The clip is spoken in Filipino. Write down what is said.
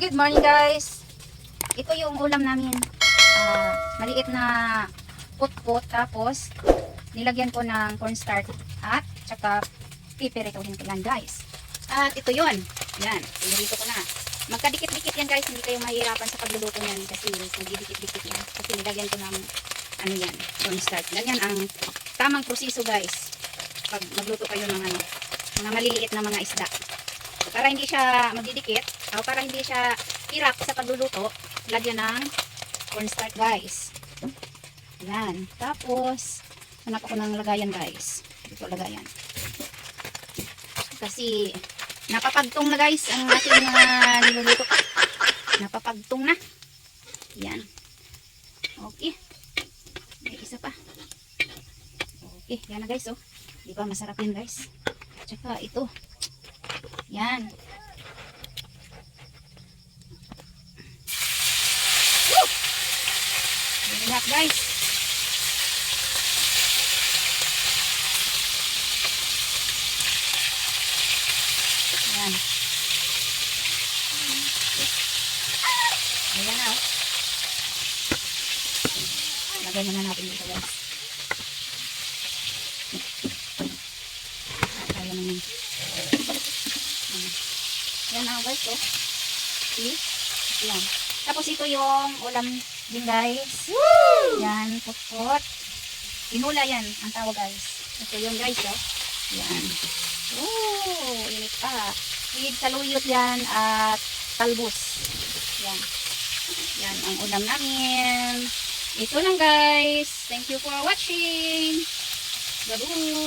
Good morning guys. Ito yung ulam namin. Maliit na put-put, tapos nilagyan ko ng cornstarch at tsaka pipirituhin ko yan guys. At ito yun. Yan, pinirito ko na. Magkadikit-dikit yan guys, hindi kayo mahirapan sa pagluluto yan kasi nagdidikit-dikit yan. Kasi nilagyan ko ng ano yan, cornstarch. Ganyan ang tamang proseso guys pag magluto kayo ng mga maliliit na mga isda. Para hindi siya magdidikit, o para hindi siya hirap sa pagluluto, lagyan ng cornstarch guys. Yan. Tapos, hanap ako ng lagayan guys. Dito lagayan. Kasi, napapagtong na guys ang ating mga niluluto. Napapagtong na. Yan. Okay. May isa pa. Okay. Yan na guys. Oh. Di ba masarap yan guys. Tsaka ito. Yan. Woo! Very hot guys. Yan. Ayan na. Lagay na natin dito guys. Kaya naman. Yan na guys, oh. See? Yan. Tapos ito yung ulam din guys. Woo! Yan, put-put. Tinula yan, ang tawag guys. Ito yun guys, oh. Yan. Oh, init pa. With saluyot yan at talbos. Yan. Yan ang ulam namin. Ito lang guys. Thank you for watching. Bye-bye.